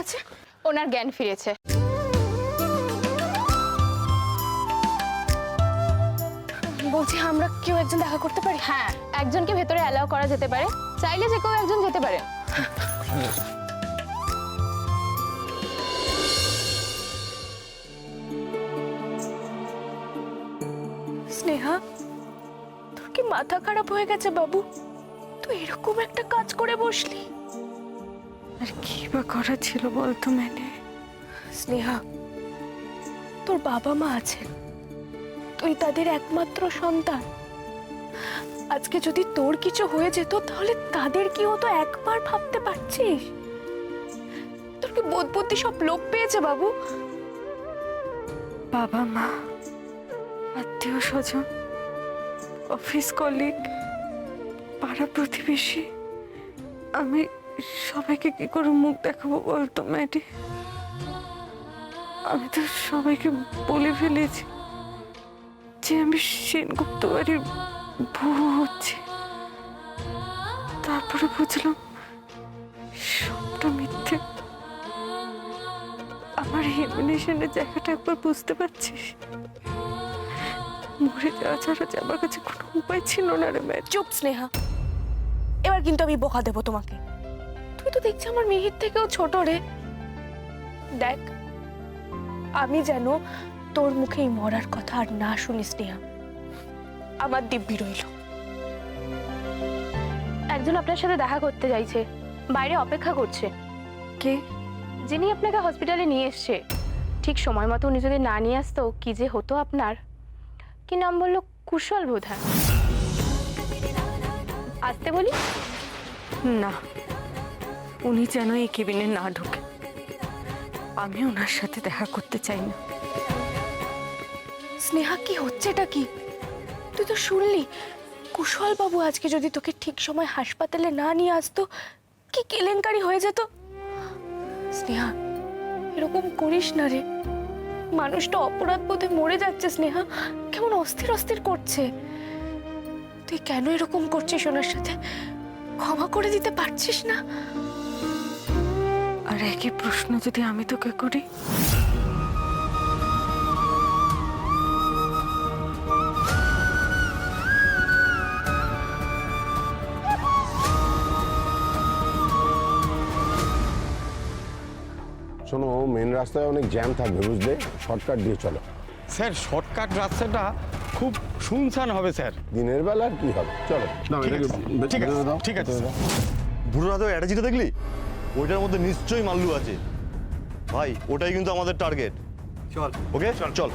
আছে? ওনার জ্ঞান ফিরেছে। বলছি আমরা কেউ একজন দেখা করতে পারি? হ্যাঁ, একজনকে ভেতরে অ্যালাউ করা যেতে পারে, চাইলে যে কেউ একজন যেতে পারে। স্নেহা, তোর কি মাথা খারাপ হয়ে গেছে বাবু? তুই এরকম একটা কাজ করে বসলি। আর কি বা করা ছিল বলতো মেনে? স্নেহা, তোর বাবা মা আছেন, তুই তাদের একমাত্র সন্তান। আজকে যদি তোর কিছু হয়ে যেত তাহলে তাদের কি হতো একবার ভাবতে পারছিস? তোর কি বোধ বুদ্ধি সব লোপ পেয়েছে বাবু? বাবা মা, আত্মীয় স্বজন, অফিস কলিগ, পাড়া প্রতিবেশী, আমি সবাইকে কি করে মুখ দেখাবো বলতো ম্যাডি? আমি তো সবাইকে বলে ফেলেছি যে আমি সেনগুপ্ত বাড়ির বউ হচ্ছে। তারপরে বুঝলাম সবটা মিথ্যে। আমার এলিমিনেশনের জায়গাটা একবার বুঝতে পারছিস? মরে যাওয়া ছাড়া যে আমার কাছে কোনো উপায় ছিল না রে ম্যাড। চুপ স্নেহা, এবার কিন্তু আমি বকা দেবো তোমাকে। তুই তো দেখছি আমার মিহির থেকেও ছোট রে। দেখ, আমি যেন তোর মুখে এই মরার কথা আর না শুনি স্নেহা, আমার দিব্যি রইল। একজন আপনার সাথে দেখা করতে চাইছে, বাইরে অপেক্ষা করছে। কে? যিনি আপনাকে হসপিটালে নিয়ে এসছে। ঠিক সময় মতো উনি যদি না নিয়ে আসতো কি যে হতো আপনার। কি নাম বললো? কুশল বোধহয়। আসতে বলি? না, উনি যেন এই কেবিনে না ঢোকে। আমি ওনার সাথে দেখা করতে চাই না। স্নেহা, কি হচ্ছে এটা কি? তুই তো শুনলি কুশল বাবু আজকে যদি তোকে ঠিক সময় হাসপাতালে না নিয়ে আসতো কি কেলেঙ্কারি হয়ে যেত। স্নেহা, এরকম করিস না রে। মানুষটা অপরাধ বোধে মরে যাচ্ছে স্নেহা, কেমন অস্থির অস্থির করছে। তুই কেন এরকম করছিস ওনার সাথে? ক্ষমা করে দিতে পারছিস না? আর একই প্রশ্ন যদি আমি তোকে করি? শোনো, মেন রাস্তায় অনেক জ্যাম থাকবে বুঝলে, শর্টকাট দিয়ে চলো। স্যার শর্টকাট রাস্তাটা খুব শুনশান হবে স্যার। দিনের বেলা আর কি হবে, চলো। ঠিক আছে ঠিক আছে স্যার। বুড়ো রাতে অ্যাটাচিটা দেখলি? ওইটার মধ্যে নিশ্চয়ই মাল্লু আছে ভাই, ওটাই কিন্তু আমাদের টার্গেট। চল, ওকে চল চল।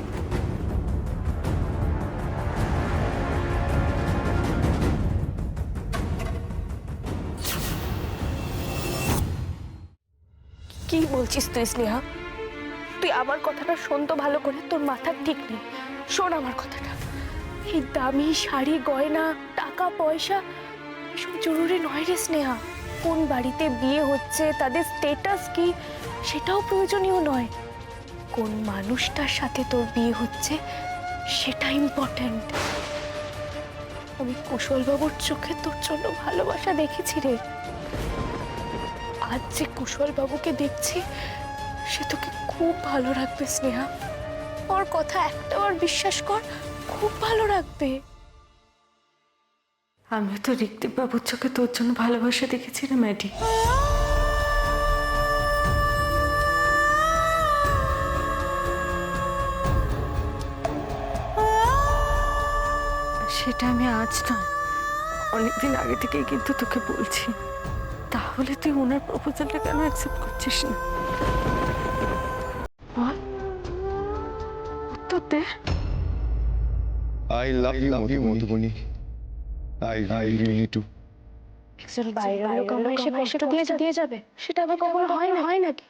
কি বলছিস তুই স্নেহা? তুই আমার কথাটা শোন তো ভালো করে, তোর মাথা ঠিক নেই। শোন আমার কথাটা, এই দামি শাড়ি গয়না টাকা পয়সা এসব জরুরি নয় রে স্নেহা। কোন বাড়িতে বিয়ে হচ্ছে, তাদের স্টেটাস কি, সেটাও প্রয়োজনীয় নয়। কোন মানুষটার সাথে তোর বিয়ে হচ্ছে সেটা ইম্পর্ট্যান্ট। আমি কুশলবাবুর চোখে তোর জন্য ভালোবাসা দেখেছি রে। আজ যে কুশল বাবুকে দেখছি সে তোকে খুব ভালো রাখবে স্নেহা। ওর কথা একটাবার বিশ্বাস কর, খুব ভালো রাখবে। আমিও তো ঋত্বিক বাবুর চোখে তোর জন্য ভালোবাসা দেখেছি রে ম্যাডি। সেটা আমি আজ নয়, অনেকদিন আগে থেকেই কিন্তু তোকে বলছি। তাহলে তুই ওনার প্রপোজালটা কেন অ্যাকসেপ্ট করছিস না? বল, উত্তর দে। I love you Madhubani. I really too. একজন বাইরের লোক আমরা এসে কষ্ট দিয়ে যাবে, সেটা আবার কখনো হয় নাকি?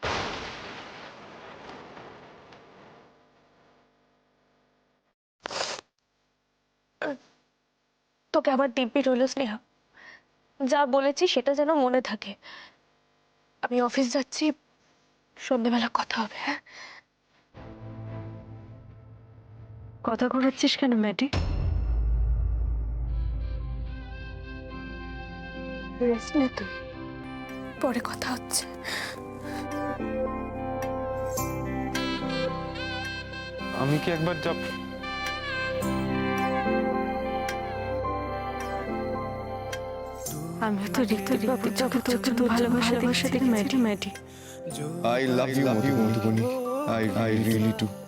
তোকে আবার দিব্যি রইল স্নেহা, যা বলেছি সেটা যেন মনে থাকে। আমি অফিস যাচ্ছি, সন্ধ্যেবেলা কথা হবে। হ্যাঁ, কথা ঘোরাচ্ছিস কেন ম্যাডি? রেস্ট নে তুই, পরে কথা হচ্ছে। আমি কি একবার আমিও তো ঋতুর বাবুর চোখে তোর ভালোবাসা দেখছি Maddie. I love you, Madhubani. I really do.